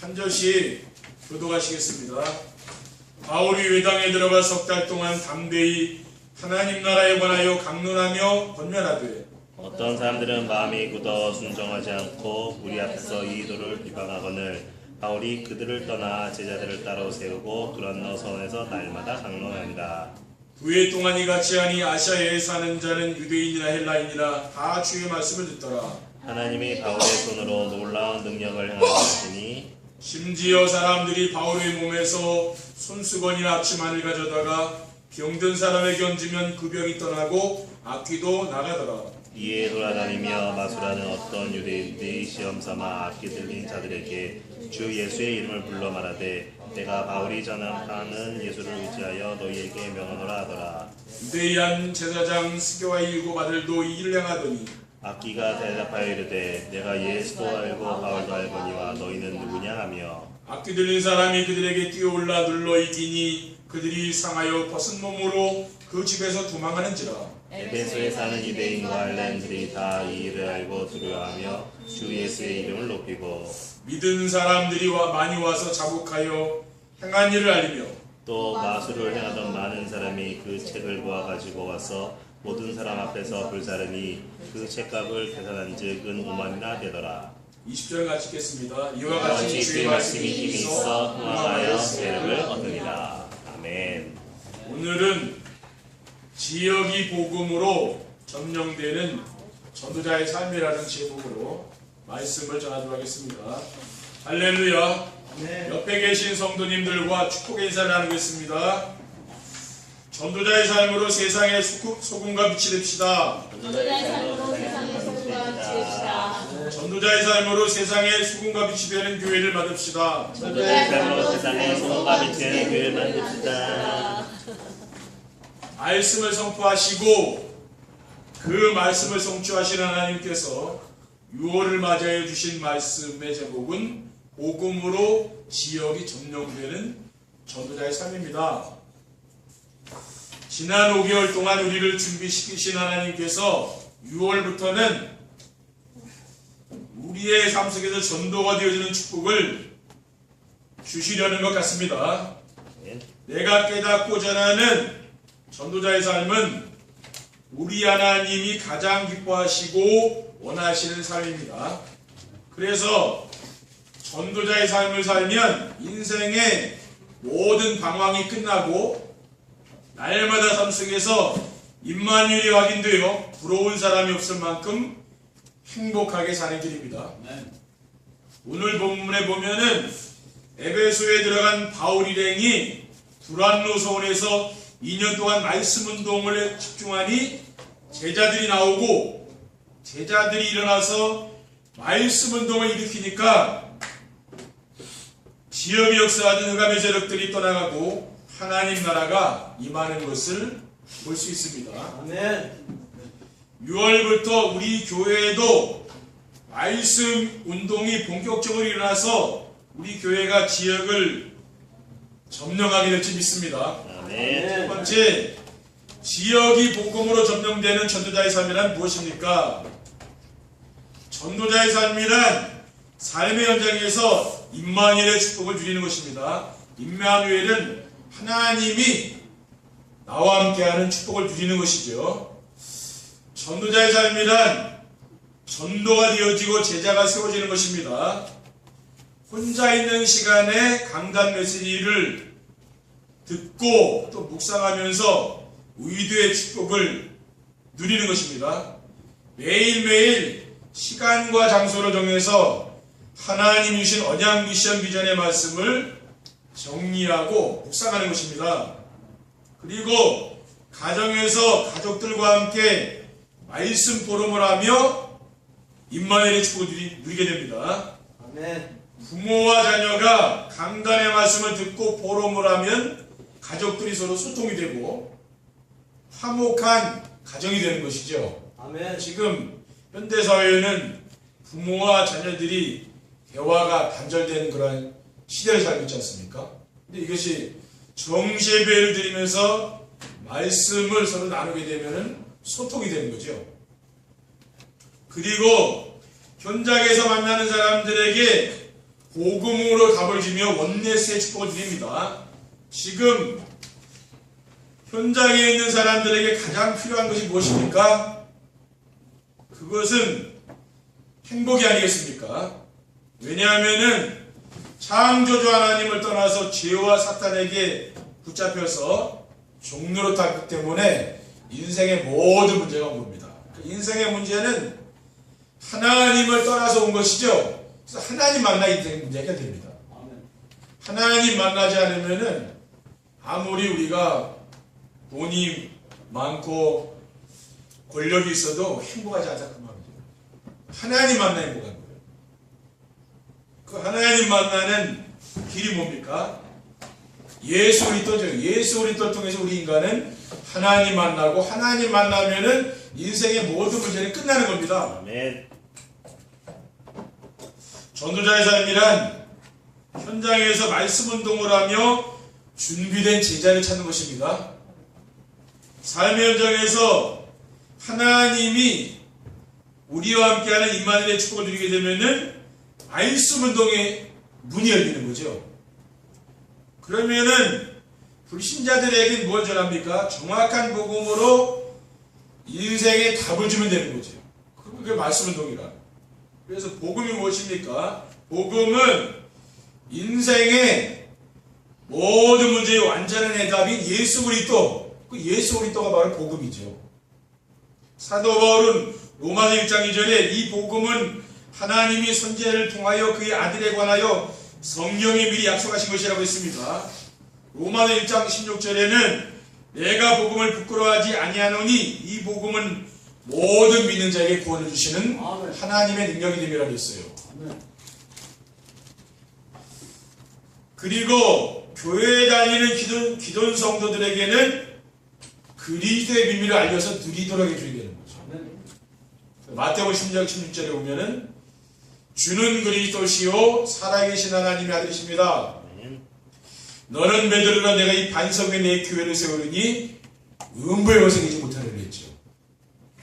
한 절씩 교독하시겠습니다. 바울이 외당에 들어가 석 달 동안 담대히 하나님 나라에 관하여 강론하며 권면하되 어떤 사람들은 마음이 굳어 순종하지 않고 우리 앞에서 이 도를 비방하거늘 바울이 그들을 떠나 제자들을 따로 세우고 두란노 성에서 날마다 강론한다. 9회 동안 이같이 하니 아시아에 사는 자는 유대인이나 헬라인이나 다 주의 말씀을 듣더라. 하나님이 바울의 손으로 놀라운 능력을 행하시니 심지어 사람들이 바울의 몸에서 손수건이나 앞치마를 가져다가 병든 사람에게 얹으면 그 병이 떠나고 악귀도 나가더라. 이에 돌아다니며 마술하는 어떤 유대인들이 시험삼아 악기 들린 자들에게 주 예수의 이름을 불러 말하되 내가 바울이 전하는 예수를 의지하여 너희에게 명하노라 하더라. 유대인 제사장 스게와의 일곱 아들도 이 일을 행하더니 악기가 대답하여 이르되 내가 예수도 알고 바울도 알거니와 너희는 누구냐 하며 악기 들린 사람이 그들에게 뛰어올라 눌러 이기니 그들이 상하여 벗은 몸으로 그 집에서 도망하는지라. 에베소에 사는 유대인과 헬라인들이 다 이 일을 알고 두려워하며 주 예수의 이름을 높이고 믿은 사람들이 많이 와서 자복하여 행한 일을 알리며 또 마술을 행하던 많은 사람이 그 책을 모아 가지고 와서 모든 사람 앞에서 불사르니 그 책값을 계산한 즉 은 5만이나 되더라. 20절 같이 읽겠습니다. 이와 이와 같이 같이 주의 주의 말씀이 말씀이 힘이 있어 흥하여 세력을 얻으리라. 아멘. 오늘은 지역이 복음으로 점령되는 전도자의 삶이라는 제목으로 말씀을 전하도록 하겠습니다. 할렐루야. 옆에 계신 성도님들과 축복의 인사를 나누겠습니다. 전도자의 삶으로 세상의 소금과 빛이 됩시다. 전도자의 삶으로 세상의 소금과 빛이 됩시다. 전도자의 삶으로 세상의 소금과 빛이 되는 교회를 만듭시다. 전도자의 삶으로 세상의 소금과 빛이 되는 교회를 만듭시다. 말씀을 선포하시고 그 말씀을 성취하신 하나님께서 6월을 맞이해 주신 말씀의 제목은 복음으로 지역이 점령되는 전도자의 삶입니다. 지난 5개월 동안 우리를 준비시키신 하나님께서 6월부터는 우리의 삶 속에서 전도가 되어지는 축복을 주시려는 것 같습니다. 내가 깨닫고 전하는 전도자의 삶은 우리 하나님이 가장 기뻐하시고 원하시는 삶입니다. 그래서 전도자의 삶을 살면 인생의 모든 방황이 끝나고 날마다 삶 속에서 임마누엘이 확인되어 부러운 사람이 없을 만큼 행복하게 사는 길입니다. 오늘 본문에 보면은 에베소에 들어간 바울 일행이 두란노 서원에서 2년 동안 말씀 운동을 집중하니 제자들이 나오고 제자들이 일어나서 말씀 운동을 일으키니까 지역의 역사하던 흑암의 세력들이 떠나가고 하나님 나라가 임하는 것을 볼 수 있습니다. 아멘. 6월부터 우리 교회에도 말씀 운동이 본격적으로 일어나서 우리 교회가 지역을 점령하게 될지 믿습니다. 아멘. 첫 번째, 지역이 복음으로 점령되는 전도자의 삶이란 무엇입니까? 전도자의 삶이란 삶의 현장에서 임마누엘의 축복을 누리는 것입니다. 임마누엘은 하나님이 나와 함께하는 축복을 누리는 것이죠. 전도자의 삶이란 전도가 되어지고 제자가 세워지는 것입니다. 혼자 있는 시간에 강단 메시지를 듣고 또 묵상하면서 의도의 축복을 누리는 것입니다. 매일매일 시간과 장소를 정해서 하나님 주신 언약 미션 비전의 말씀을 정리하고 묵상하는 것입니다. 그리고 가정에서 가족들과 함께 말씀 포럼을 하며 임마누엘의 축복을 누리게 됩니다. 아멘. 부모와 자녀가 강단의 말씀을 듣고 포럼을 하면 가족들이 서로 소통이 되고 화목한 가정이 되는 것이죠. 아멘. 지금 현대사회에는 부모와 자녀들이 대화가 단절되는 그런 시대를 살고 있지 않습니까? 근데 이것이 정시예배를 드리면서 말씀을 서로 나누게 되면 소통이 되는 거죠. 그리고 현장에서 만나는 사람들에게 복음으로 답을 주며 원네스의 축복을 드립니다. 지금 현장에 있는 사람들에게 가장 필요한 것이 무엇입니까? 그것은 행복이 아니겠습니까? 왜냐하면은 창조주 하나님을 떠나서 죄와 사탄에게 붙잡혀서 종로로 탔기 때문에 인생의 모든 문제가 온 겁니다. 인생의 문제는 하나님을 떠나서 온 것이죠. 그래서 하나님 만나 인생 문제가 됩니다. 하나님 만나지 않으면은 아무리 우리가 돈이 많고 권력이 있어도 행복하지 않다 그 말이죠. 하나님 만나 행복한 거예요. 그 하나님 만나는 길이 뭡니까? 예수 그리스도죠. 예수 그리스도를 통해서 우리 인간은 하나님 만나고 하나님 만나면은 인생의 모든 문제는 끝나는 겁니다. 아멘. 전도자의 삶이란 현장에서 말씀 운동을 하며 준비된 제자를 찾는 것입니다. 삶의 현장에서 하나님이 우리와 함께하는 임마누엘의 축복을 누리게 되면은 말씀 운동의 문이 열리는 거죠. 그러면은 불신자들에게 뭘 전합니까? 정확한 복음으로 인생에 답을 주면 되는 거죠. 그게 말씀 운동이라. 그래서 복음이 무엇입니까? 복음은 인생의 모든 문제의 완전한 해답인 예수 그리스도. 그 예수 그리스도가 바로 복음이죠. 사도 바울은 로마서 1장 2절에 이 복음은 하나님이 선지자를 통하여 그의 아들에 관하여 성령이 미리 약속하신 것이라고 했습니다. 로마서 1장 16절에는 내가 복음을 부끄러워하지 아니하노니 이 복음은 모든 믿는 자에게 구원을 주시는 하나님의 능력이 됨이라고 했어요. 그리고 교회에 다니는 기존 성도들에게는 그리스도의 비밀을 알려서 누리도록 해줘야 되는 거죠. 마태복음 16장 16절에 보면은 주는 그리스도시요 살아계신 하나님의 아들이십니다. 너는 베드로라 내가 이 반석 위에 내 교회를 세우리니 음부의 것을 이기지 못하리라 했죠.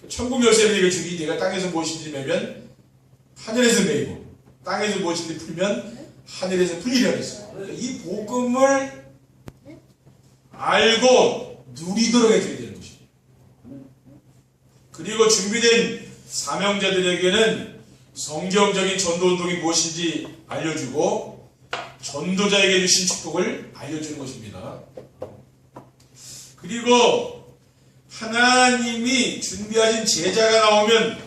천국 열쇠를 내게 주니 내가 땅에서 무엇인지 매면 하늘에서 매이고 땅에서 무엇인지 풀면 하늘에서 풀리라 했어요. 이 복음을 알고 누리도록 해줘야 되는 것입니다. 그리고 준비된 사명자들에게는 성경적인 전도운동이 무엇인지 알려주고 전도자에게 주신 축복을 알려주는 것입니다. 그리고 하나님이 준비하신 제자가 나오면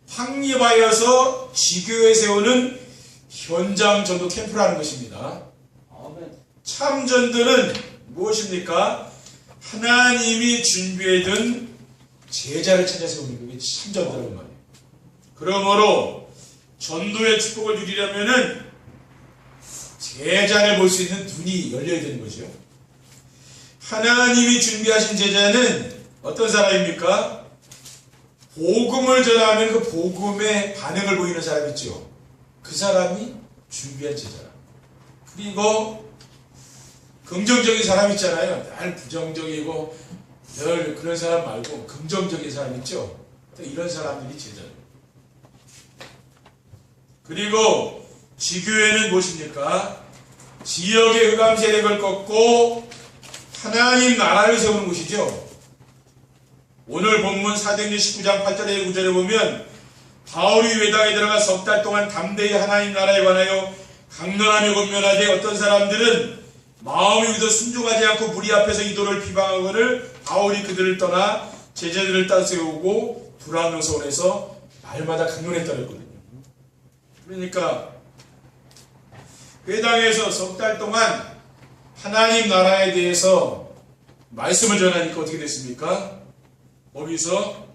확립하여서 지교에 세우는 현장 전도 캠프라는 것입니다. 참 전도는 무엇입니까? 하나님이 준비해둔 제자를 찾아 세우는 게 참 전도라는 말이에요. 그러므로 전도의 축복을 누리려면은 제자를 볼 수 있는 눈이 열려야 되는 거죠. 하나님이 준비하신 제자는 어떤 사람입니까? 복음을 전하면 그 복음에 반응을 보이는 사람 있죠. 그 사람이 준비한 제자라. 그리고 긍정적인 사람 있잖아요. 날 부정적이고 늘 그런 사람 말고 긍정적인 사람 있죠. 이런 사람들이 제자예요. 그리고 지교회는 무엇입니까? 지역의 흑암 세력을 꺾고 하나님 나라를 세우는 곳이죠. 오늘 본문 사도행전 19장 8절에 9절에 보면 바울이 회당에 들어가 석 달 동안 담대히 하나님 나라에 관하여 강론하며 권면하되 어떤 사람들은 마음이 의도 순종하지 않고 무리 앞에서 이도를 비방하거늘 바울이 그들을 떠나 제자들을 따세우고 두라노 서원에서 날마다 강론했다고 했거든요. 그러니까 회당에서 석 달 동안 하나님 나라에 대해서 말씀을 전하니까 어떻게 됐습니까? 거기서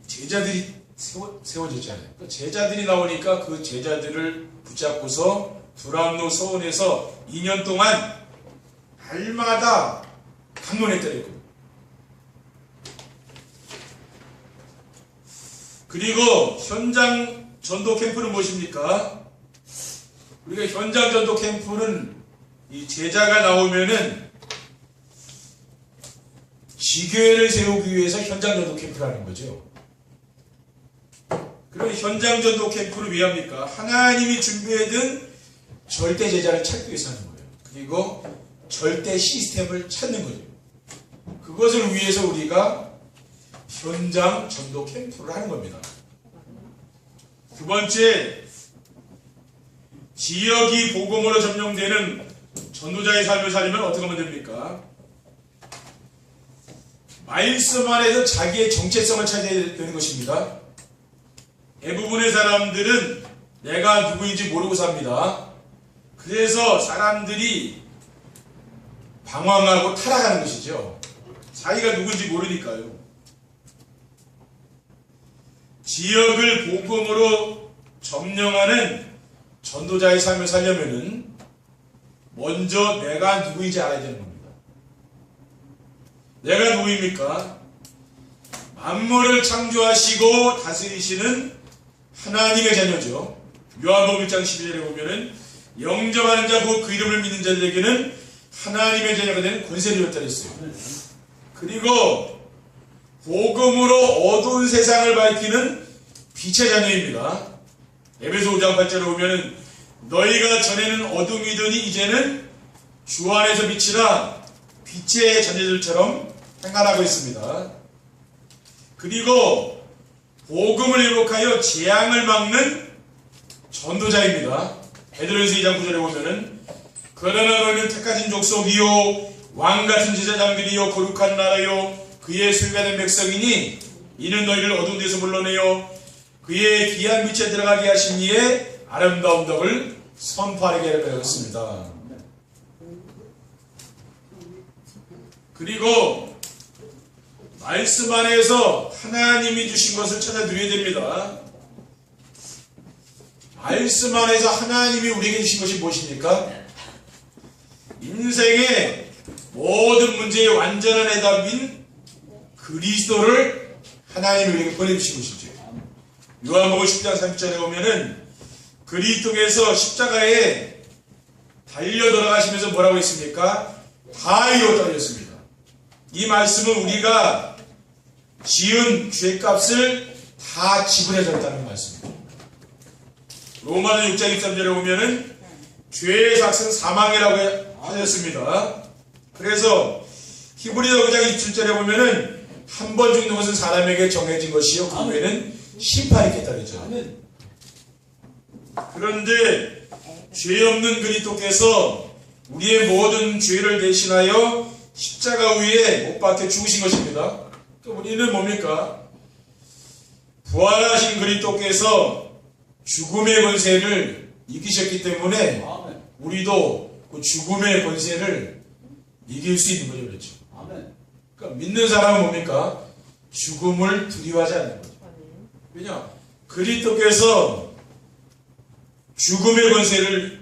제자들이 세워졌잖아요. 그 제자들이 나오니까 그 제자들을 붙잡고서 두람노 서원에서 2년 동안 날마다 강론했다고 했거든요. 그리고 현장 전도 캠프는 무엇입니까? 우리가 현장 전도 캠프는 이 제자가 나오면은 지교회를 세우기 위해서 현장 전도 캠프라는 거죠. 그런 현장 전도 캠프를 왜 합니까? 하나님이 준비해둔 절대 제자를 찾기 위해서 하는 거예요. 그리고 절대 시스템을 찾는 거죠. 그것을 위해서 우리가 현장 전도 캠프를 하는 겁니다. 두 번째, 지역이 복음으로 점령되는 전도자의 삶을 살리면 어떻게 하면 됩니까? 말씀 안에서 자기의 정체성을 찾아야 되는 것입니다. 대부분의 사람들은 내가 누구인지 모르고 삽니다. 그래서 사람들이 방황하고 타락하는 것이죠. 자기가 누군지 모르니까요. 지역을 복음으로 점령하는 전도자의 삶을 살려면은 먼저 내가 누구인지 알아야 되는 겁니다. 내가 누구입니까? 만물을 창조하시고 다스리시는 하나님의 자녀죠. 요한복음 1장 12절에 보면은 영접하는 자 곧 그 이름을 믿는 자들에게는 하나님의 자녀가 되는 권세를 줬다 했어요. 그리고 복음으로 어두운 세상을 밝히는 빛의 자녀입니다. 에베소 5장 8절에 보면은 너희가 전에는 어둠이더니 이제는 주 안에서 빛이라 빛의 자녀들처럼 행하라고 했습니다. 그리고 복음을 회복하여 재앙을 막는 전도자입니다. 베드로전서 2장 9절에 보면은 그러나 너희는 택하신 족속이요 왕같은 제사장들이요 거룩한 나라요 그의 소유가 된 백성이니 이는 너희를 어두운 데서 불러내어 그의 귀한 빛에 들어가게 하신 이의 아름다운 덕을 선포하게 하였습니다. 그리고 말씀 안에서 하나님이 주신 것을 찾아 누려야 됩니다. 말씀 안에서 하나님이 우리에게 주신 것이 무엇입니까? 인생의 모든 문제의 완전한 해답인 그리스도를 하나님이 우리에게 보내주신 것이죠. 요한복음 10장 30절에 보면은 그리스도께서 십자가에 달려 돌아가시면서 뭐라고 했습니까? 다 이루어졌습니다. 이 말씀은 우리가 지은 죄값을 다 지불해줬다는 말씀입니다. 로마서 6장 23절에 보면은 죄의 삭은 사망이라고 하셨습니다. 그래서 히브리서 9장 27절에 보면은 한 번 죽는 것은 사람에게 정해진 것이요 그 후에는 심판이 있겠다 그랬죠. 그런데 죄 없는 그리스도께서 우리의 모든 죄를 대신하여 십자가 위에 못 박혀 죽으신 것입니다. 우리는 뭡니까? 부활하신 그리스도께서 죽음의 권세를 이기셨기 때문에 우리도 그 죽음의 권세를 이길 수 있는 거죠. 그렇죠? 그러니까 믿는 사람은 뭡니까? 죽음을 두려워하지 않는 거죠. 왜냐? 그리스도께서 죽음의 권세를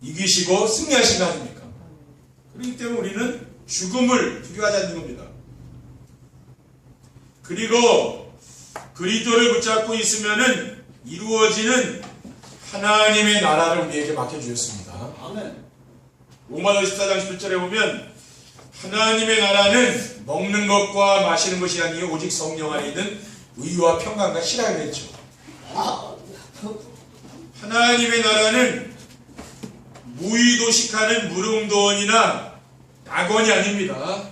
이기시고 승리하신 거 아닙니까? 그렇기 때문에 우리는 죽음을 두려워하지 않는 겁니다. 그리고 그리스도를 붙잡고 있으면은 이루어지는 하나님의 나라를 우리에게 맡겨주셨습니다. 로마서 14장 11절에 보면 하나님의 나라는 먹는 것과 마시는 것이 아니요 오직 성령 안에 있는 의와 평강과 신앙이 됐죠. 하나님의 나라는 무의도식하는 무릉도원이나 낙원이 아닙니다.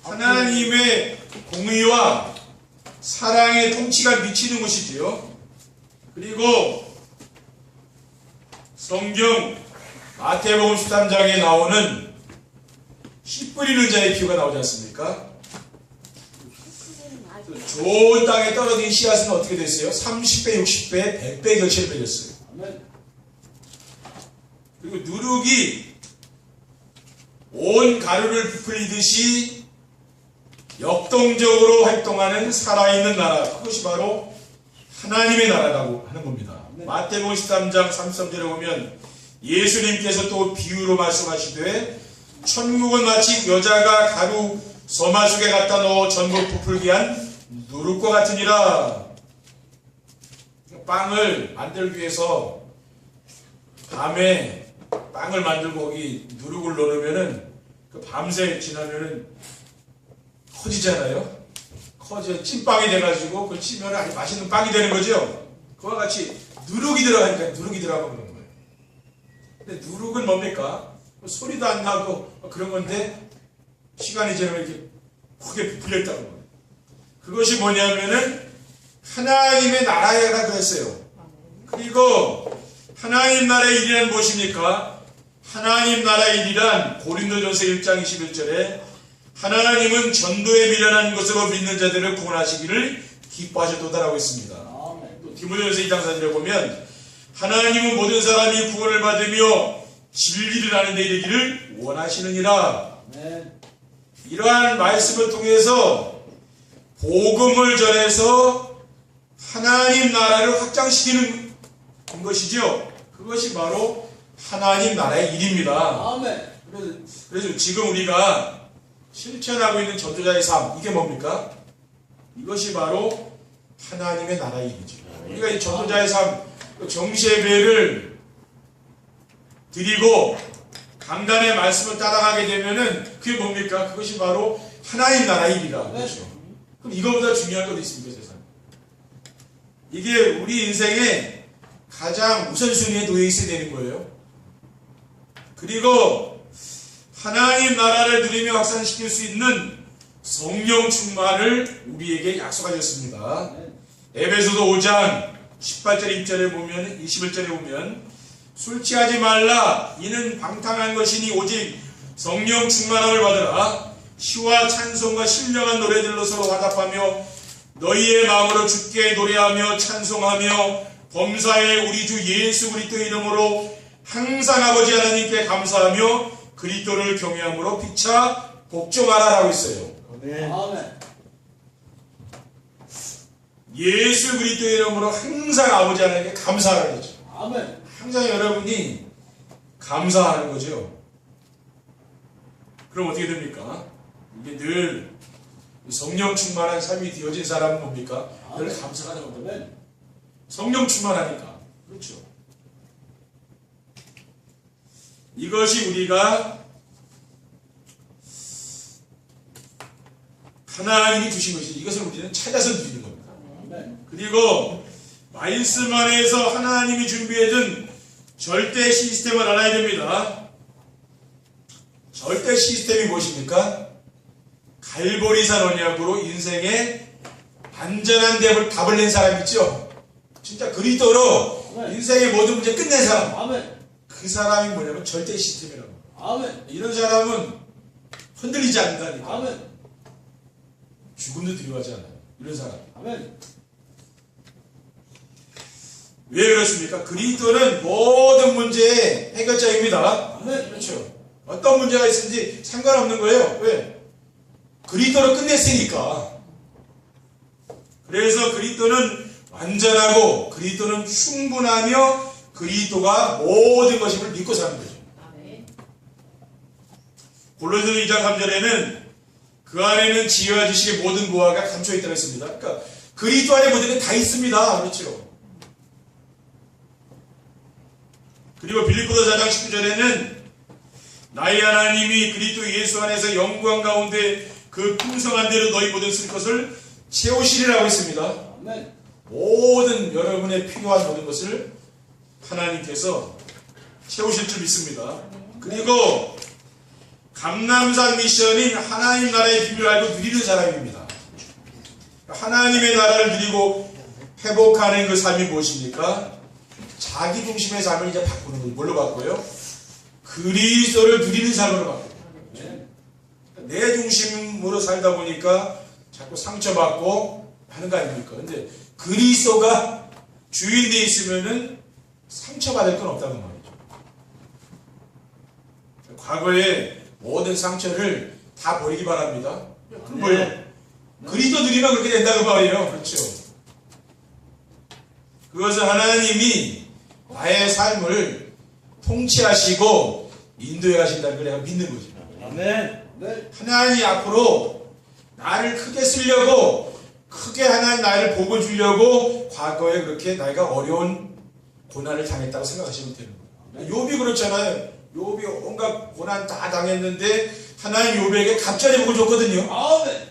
하나님의 공의와 사랑의 통치가 미치는 곳이지요. 그리고 성경 마태복음 13장에 나오는 씨 뿌리는 자의 비유가 나오지 않습니까? 좋은 땅에 떨어진 씨앗은 어떻게 됐어요? 30배, 60배, 100배 결실을 맺었어요. 그리고 누룩이 온 가루를 부풀리듯이 역동적으로 활동하는 살아있는 나라, 그것이 바로 하나님의 나라라고 하는 겁니다. 마태복음 13장 33절에 보면 예수님께서 또 비유로 말씀하시되 천국은 마치 여자가 가루 서마속에 갖다 넣어 전부 부풀게 한 누룩과 같으니라. 빵을 만들기 위해서 밤에 빵을 만들고 거기 누룩을 넣으면은 그 밤새 지나면은 커지잖아요. 커져 찐빵이 돼가지고 그걸 찌면 아주 맛있는 빵이 되는 거죠. 그와 같이 누룩이 들어가니까 누룩이 들어가고 그런 거예요. 근데 누룩은 뭡니까? 소리도 안 나고 그런 건데 시간이 지나면 이렇게 크게 부풀려 있다는 거예요. 그것이 뭐냐면은 하나님의 나라가 그랬어요. 그리고 하나님 나라의 일이란 무엇입니까? 하나님 나라의 일이란 고린도전서 1장 21절에 하나님은 전도에 미련한 것으로 믿는 자들을 구원하시기를 기뻐하셨도다라고 있습니다. 또 디모데전서 2장 4절에 보면 하나님은 모든 사람이 구원을 받으며 진리를 아는 데 이르기를 원하시느니라. 이러한 말씀을 통해서 복음을 전해서 하나님 나라를 확장시키는 것이죠. 그것이 바로 하나님 나라의 일입니다. 그래서 지금 우리가 실천하고 있는 전도자의 삶, 이게 뭡니까? 이것이 바로 하나님의 나라의 일이죠. 우리가 이 전도자의 삶, 정시예배를 드리고 강단의 말씀을 따라가게 되면은 그게 뭡니까? 그것이 바로 하나님 나라의 일이라. 그렇죠. 그럼 이거보다 중요한 것도 있습니까, 세상? 이게 우리 인생에 가장 우선순위에 놓여 있어야 되는 거예요. 그리고 하나님 나라를 누리며 확산시킬 수 있는 성령 충만을 우리에게 약속하셨습니다. 에베소서 5장 18절 21절에 보면 술 취하지 말라 이는 방탕한 것이니 오직 성령 충만함을 받으라. 시와 찬송과 신령한 노래들로 서로 화답하며 너희의 마음으로 주께 노래하며 찬송하며 범사에 우리 주 예수 그리스도의 이름으로 항상 아버지 하나님께 감사하며 그리스도를 경외함으로 피차 복종하라라고 있어요. 아멘. 예수 그리스도의 이름으로 항상 아버지 하나님께 감사하라고 했죠. 아멘. 항상 여러분이 감사하는 거죠. 그럼 어떻게 됩니까? 이게 늘 성령 충만한 삶이 되어진 사람은 뭡니까? 늘 감사하는 겁니다. 성령 충만하니까. 그렇죠. 이것이 우리가 하나님이 주신 것이지 이것을 우리는 찾아서 누리는 겁니다. 그리고 말씀 안에서 하나님이 준비해준 절대 시스템을 알아야 됩니다. 절대 시스템이 무엇입니까? 갈보리산 언약으로 인생의 안전한 답을 낸 사람 있죠? 진짜 그리스도로 인생의 모든 문제 끝낸 사람. 아멘. 그 사람이 뭐냐면 절대 시스템이라고. 아멘. 이런 사람은 흔들리지 않는다니까. 아멘. 죽음도 두려워하지 않아요. 이런 사람. 아멘. 왜 그렇습니까? 그리스도는 모든 문제의 해결자입니다. 아멘. 그렇죠. 어떤 문제가 있든지 상관없는 거예요. 왜? 그리스도로 끝냈으니까. 그래서 그리스도는 완전하고 그리스도는 충분하며 그리스도가 모든 것임을 믿고 사는 거죠. 골로새서 2장 3절에는 그 안에는 지혜와 지식의 모든 보화가 감춰 있다고 했습니다. 그러니까 그리스도 안에 모든 게 다 있습니다. 그렇죠. 그리고 빌립보서 4장 19절에는 나의 하나님이 그리스도 예수 안에서 영광 가운데 그 풍성한 대로 너희 모든 쓸 것을 채우시리라고 했습니다. 아멘. 모든 여러분의 필요한 모든 것을 하나님께서 채우실 줄 믿습니다. 그리고 감람산 미션인 하나님 나라의 비밀을 알고 누리는 사람입니다. 하나님의 나라를 누리고 회복하는 그 삶이 무엇입니까? 자기 중심의 삶을 이제 바꾸는 거예요. 뭘로 바꿔요? 그리스도를 누리는 삶으로 바꿔요. 내 중심으로 살다 보니까 자꾸 상처받고 하는 거 아닙니까? 근데 그리스도가 주인돼 있으면은 상처받을 건 없다는 말이죠. 과거에 모든 상처를 다 버리기 바랍니다. 그럼 뭐예요? 그리스도 누리면 그렇게 된다는 말이에요. 그렇죠. 그것은 하나님이 나의 삶을 통치하시고 인도해 가신다는 걸 내가 믿는 거죠. 아멘. 네. 하나님이 앞으로 나를 크게 쓰려고 크게 하나님 나를 복을 주려고 과거에 그렇게 나이가 어려운 고난을 당했다고 생각하시면 되는 거예요. 욥이 그렇잖아요. 욥이 온갖 고난 다 당했는데 하나님 욥에게 갑자기 복을 줬거든요. 아멘.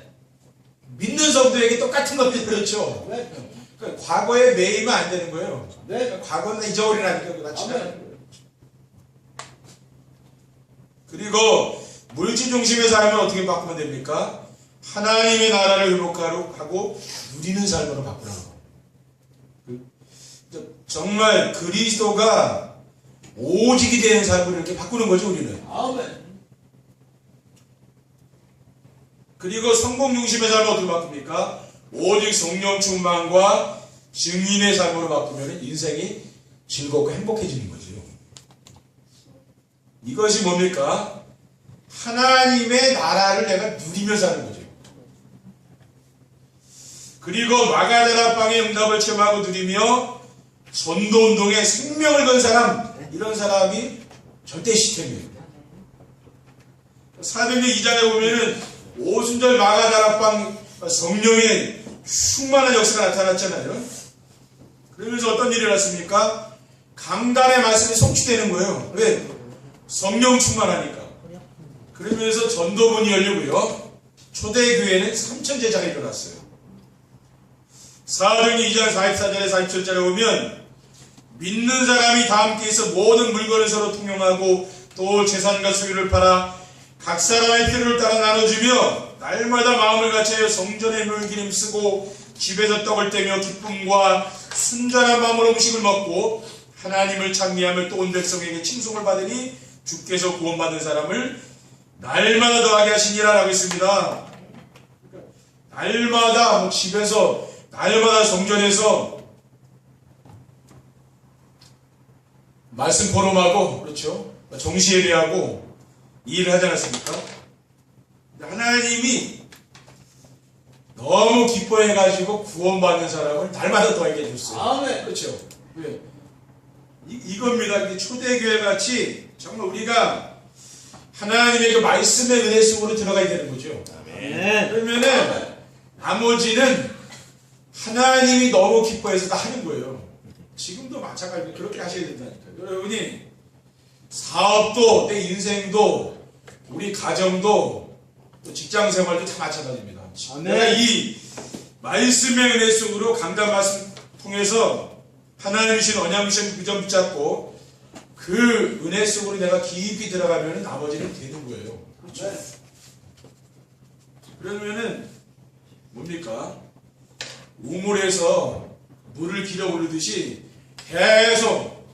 믿는 성도에게 똑같은 겁니다. 그렇죠? 네. 그러니까 과거에 매이면 안 되는 거예요. 네. 그러니까 과거는 잊어버리라니까 그 같이. 아멘. 그리고 물질 중심의 삶을 어떻게 바꾸면 됩니까? 하나님의 나라를 회복하고 누리는 삶으로 바꾸라고. 정말 그리스도가 오직이 되는 삶으로 이렇게 바꾸는 거죠, 우리는. 아멘. 그리고 성공 중심의 삶을 어떻게 바꿉니까? 오직 성령 충만과 증인의 삶으로 바꾸면 인생이 즐겁고 행복해지는 거죠. 이것이 뭡니까? 하나님의 나라를 내가 누리며 사는 거죠. 그리고 마가다라방의 응답을 체험하고 누리며 전도운동에 생명을 건 사람, 이런 사람이 절대 시스템이에요. 사도행전 2장에 보면은 오순절 마가다라방 성령의 충만한 역사가 나타났잖아요. 그러면서 어떤 일이 일어났습니까? 강단의 말씀이 성취되는 거예요. 왜? 성령 충만하니까. 그러면서 전도문이 열리고요. 초대교회는 3천 제자가 일어났어요. 사도행전 2장 44절에 47절에 보면 믿는 사람이 다 함께 있어 모든 물건을 서로 통용하고 또 재산과 소유를 팔아 각 사람의 필요를 따라 나눠주며 날마다 마음을 같이하여 성전의 물기름 쓰고 집에서 떡을 떼며 기쁨과 순전한 마음으로 음식을 먹고 하나님을 찬미하며 또 온 백성에게 칭송을 받으니 주께서 구원받는 사람을 날마다 더하게 하시니라 라고 했습니다. 날마다 집에서 날마다 성전에서 말씀 포럼하고 그렇죠. 정시예배하고 이 일을 하지 않았습니까? 하나님이 너무 기뻐해가지고 구원받는 사람을 날마다 더하게 해줬어요. 아멘. 그렇죠. 왜? 이겁니다. 초대교회 같이 정말 우리가 하나님의 그 말씀의 은혜 속으로 들어가야 되는 거죠. 아멘. 그러면은 나머지는 하나님이 너무 기뻐해서 다 하는 거예요. 지금도 마찬가지로 그렇게 하셔야 된다니까요. 여러분이 사업도 내 인생도 우리 가정도 또 직장 생활도 다 마찬가지입니다. 아멘. 내가 이 말씀의 은혜 속으로 강단 말씀 통해서 하나님이 주신 언약 미션 비전 붙잡고 그 은혜 속으로 내가 깊이 들어가면 나머지는 되는 거예요. 그렇죠? 그러면은 뭡니까? 우물에서 물을 길어 오르듯이 계속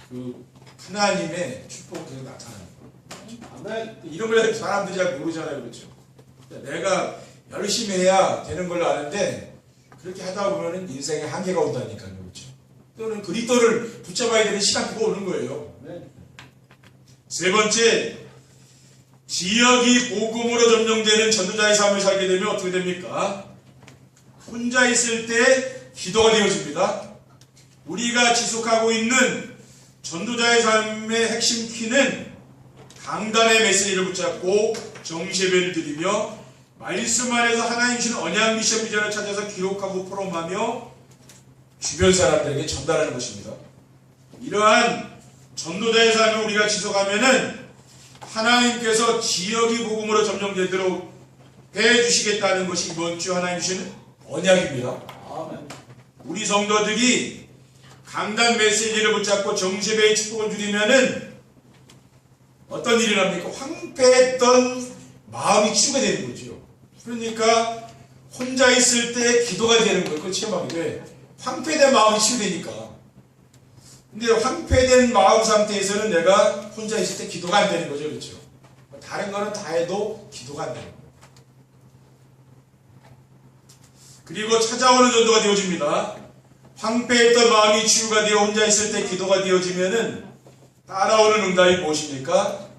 그 하나님의 축복이 계속 나타나는 거예요. 아멘. 이런 걸 사람들이 잘 모르잖아요. 그렇죠? 내가 열심히 해야 되는 걸로 아는데 그렇게 하다 보면 인생에 한계가 온다니까요. 그렇죠? 또는 그리스도를 붙잡아야 되는 시간이 오는 거예요. 아멘. 세 번째, 지역이 복음으로 점령되는 전도자의 삶을 살게 되면 어떻게 됩니까? 혼자 있을 때 기도가 되어집니다. 우리가 지속하고 있는 전도자의 삶의 핵심 키는 강단의 메시지를 붙잡고 정시예배를 드리며 말씀 안에서 하나님 주신 언약 미션 비전을 찾아서 기록하고 포럼하며 주변 사람들에게 전달하는 것입니다. 이러한 전도자의 삶을 우리가 지속하면은 하나님께서 지역이 복음으로 점령되도록 해주시겠다는 것이 이번 주 하나님 주시는 언약입니다. 아멘. 우리 성도들이 강단 메시지를 붙잡고 정시배의 축복을 누리면은 어떤 일이 납니까? 황폐했던 마음이 치유가 되는 거죠. 그러니까 혼자 있을 때 기도가 되는 거예요. 그걸 체험하게 돼. 황폐된 마음이 치유되니까. 근데 황폐된 마음 상태에서는 내가 혼자 있을 때 기도가 안 되는 거죠. 그렇죠? 다른 거는 다 해도 기도가 안 되는 거예요. 그리고 찾아오는 전도가 되어집니다. 황폐했던 마음이 치유가 되어 혼자 있을 때 기도가 되어지면은 따라오는 응답이 무엇입니까?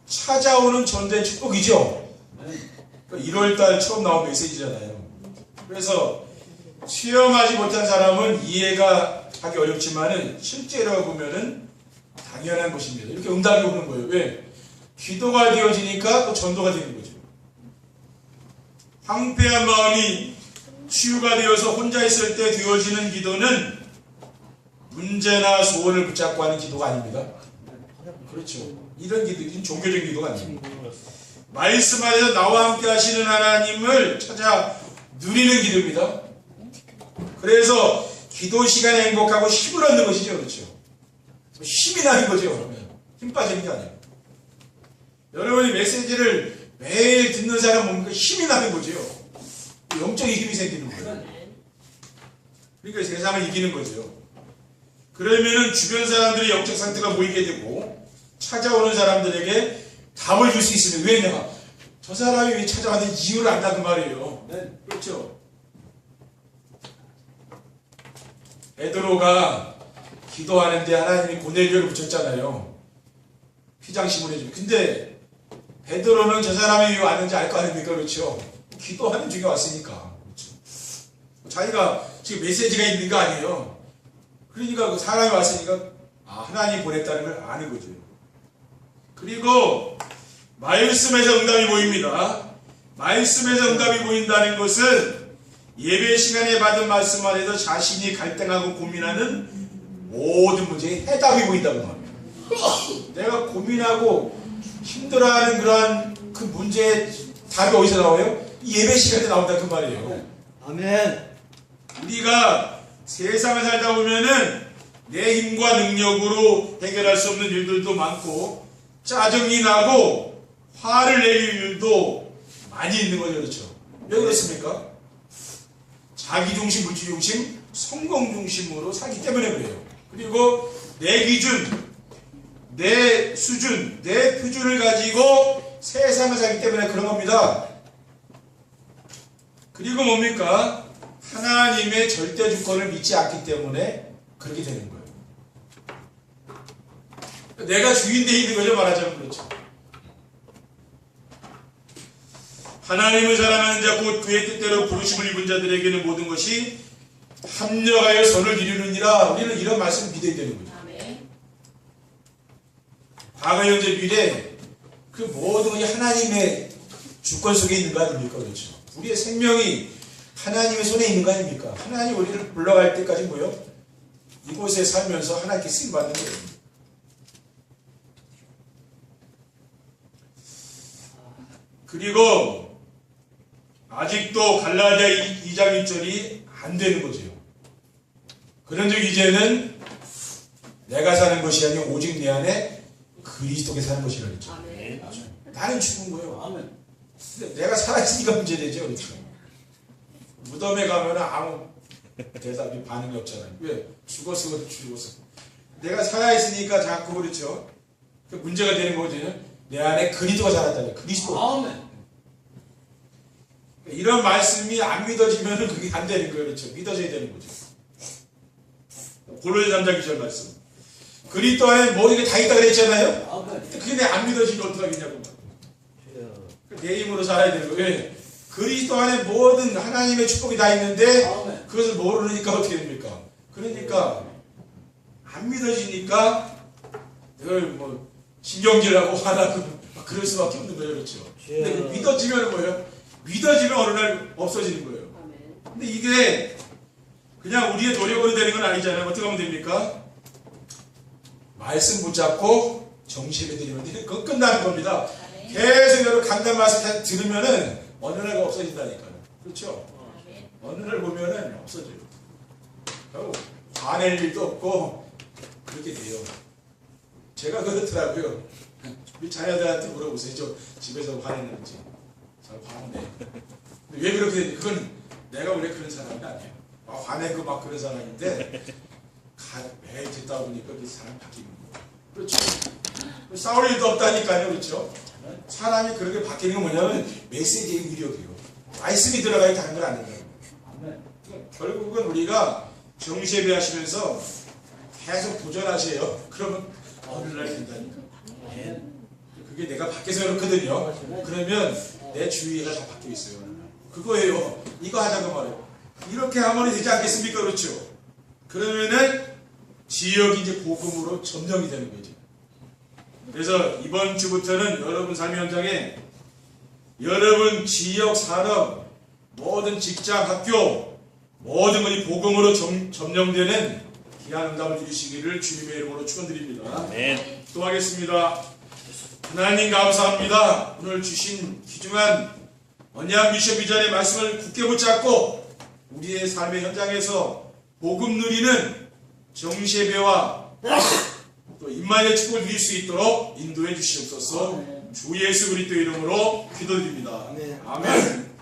찾아오는 전도의 축복이죠. 1월달 처음 나온 메시지잖아요. 그래서 체험하지 못한 사람은 이해가 하기 어렵지만은 실제로 보면은 당연한 것입니다. 이렇게 응답이 오는 거예요. 왜? 기도가 되어지니까 또 전도가 되는 거죠. 황폐한 마음이 치유가 되어서 혼자 있을 때 되어지는 기도는 문제나 소원을 붙잡고 하는 기도가 아닙니다. 그렇죠. 이런 기도, 종교적인 기도가 아닙니다. 말씀 안에서 나와 함께 하시는 하나님을 찾아 누리는 기도입니다. 그래서 기도 시간에 행복하고 힘을 얻는 것이죠. 그렇죠? 힘이 나는 거죠. 그러면 힘 빠지는 게 아니에요. 여러분이 메시지를 매일 듣는 사람 보니까 힘이 나는 거죠. 영적인 힘이 생기는 거예요. 그러니까 세상을 이기는 거죠. 그러면은 주변 사람들의 영적 상태가 보이게 되고 찾아오는 사람들에게 답을 줄 수 있으면 왜 내가 저 사람이 왜 찾아왔는지 이유를 안다 그 말이에요. 네. 그렇죠? 베드로가 기도하는데 하나님이 고넬료를 붙였잖아요. 휘장심을 해주고. 근데 베드로는 저 사람이 왜 왔는지 알 거 아닙니까? 그렇죠? 기도하는 중에 왔으니까. 그렇죠? 자기가 지금 메시지가 있는 거 아니에요. 그러니까 그 사람이 왔으니까 하나님이 보냈다는 걸 아는 거죠. 그리고 말씀에서 응답이 보입니다. 말씀에서 응답이 보인다는 것은 예배 시간에 받은 말씀 안에서 자신이 갈등하고 고민하는 모든 문제에 해답이 보인다고 합니다. 내가 고민하고 힘들어하는 그러한 그 문제의 답이 어디서 나와요? 예배 시간에 나온다 그 말이에요. 아멘. 우리가 세상을 살다 보면은 내 힘과 능력으로 해결할 수 없는 일들도 많고 짜증이 나고 화를 내릴 일도 많이 있는 거죠. 그렇죠? 왜 그렇습니까? 자기 중심, 물질 중심, 성공 중심으로 살기 때문에 그래요. 그리고 내 기준, 내 수준, 내 표준을 가지고 세상을 살기 때문에 그런 겁니다. 그리고 뭡니까? 하나님의 절대 주권을 믿지 않기 때문에 그렇게 되는 거예요. 내가 주인 돼 있는 거죠. 말하자면 그렇죠. 하나님을 사랑하는 자 곧 그의 뜻대로 부르심을 입은 자들에게는 모든 것이 합력하여 선을 이루느니라. 우리는 이런 말씀을 믿어야 되는 거죠. 아멘. 과거, 현재, 미래 그 모든 것이 하나님의 주권 속에 있는 거 아닙니까? 그렇죠. 우리의 생명이 하나님의 손에 있는 거 아닙니까? 하나님 우리를 불러갈 때까지 뭐요? 이곳에 살면서 하나님께 쓰임 받는 거예요. 그리고 아직도 갈라디아 2장 1절이 안 되는 거죠. 그런즉 이제는 내가 사는 것이 아니라 오직 내 안에 그리스도께 사는 것이라 그랬죠. 아멘. 나는 죽은 거예요. 아멘. 근데 내가 살아있으니까 문제되죠. 그렇죠? 무덤에 가면 아무 대답이 반응이 없잖아요. 왜? 죽었어. 내가 살아있으니까 자꾸 그렇죠. 그 문제가 되는 거죠. 내 안에 그리스도가 살았다는 그리스도. 아멘. 이런 말씀이 안 믿어지면 그게 안 되는 거예요. 그렇죠? 믿어져야 되는 거죠. 골로새 3장 2절 말씀. 그리스도 안에 모든 게 다 있다 그랬잖아요. 아멘. 근데 그게 안 믿어지면 어떡하겠냐고. 내 힘으로 살아야 되는 거예요. 왜? 그리스도 안에 모든 하나님의 축복이 다 있는데 아멘. 그것을 모르니까 어떻게 됩니까? 그러니까 안 믿어지니까 늘 뭐 신경질하고 화나고 막 그럴 수밖에 없는 거예요. 그렇죠? 근데 그 믿어지면 뭐예요? 믿어지면 어느 날 없어지는 거예요. 아멘. 근데 이게 그냥 우리의 노력으로 되는 건 아니잖아요. 어떻게 하면 됩니까? 말씀 붙잡고 정시에 드리면 그건 끝나는 겁니다. 아멘. 계속 여러분 강단 말씀 들으면은 어느 날 없어진다니까요. 그렇죠? 아멘. 어느 날 보면은 없어져요. 결국 화낼 일도 없고 그렇게 돼요. 제가 그렇더라고요. 우리 자녀들한테 물어보세요. 저 집에서 화냈는지. 잘 화내. 왜 그렇게 되는지. 그건 내가 원래 그런 사람이 아니에요. 막 화내고 막 그런 사람인데 매일 듣다 보니까 그 사람 바뀌는 거예요. 그렇죠. 싸울 일도 없다니까요. 그렇죠. 사람이 그렇게 바뀌는 건 뭐냐면 메시지의 위력이에요. 말씀이 들어가야 다른 걸 안 된다는 거예요. 결국은 우리가 정시예배 하시면서 계속 도전하세요. 그러면 어느 날 된다니까. 그게 내가 밖에서 그렇거든요. 그러면 내 주위가 다 바뀌어 있어요. 그거예요. 이거 하자고 말해요. 이렇게 하면 되지 않겠습니까? 그렇죠. 그러면은 지역이 이제 복음으로 점령이 되는 거죠. 그래서 이번 주부터는 여러분 삶의 현장에 여러분 지역, 산업, 모든 직장, 학교 모든 것이 복음으로 점령되는 귀한 응답을 주시기를 주님의 이름으로 축원드립니다. 아멘. 기도하겠습니다. 하나님 감사합니다. 오늘 주신 귀중한 언약 미션 비전의 말씀을 굳게 붙잡고 우리의 삶의 현장에서 복음 누리는 정시예배와 또 임마의 축복을 누릴 수 있도록 인도해 주시옵소서. 주 예수 그리스도 이름으로 기도드립니다. 아멘.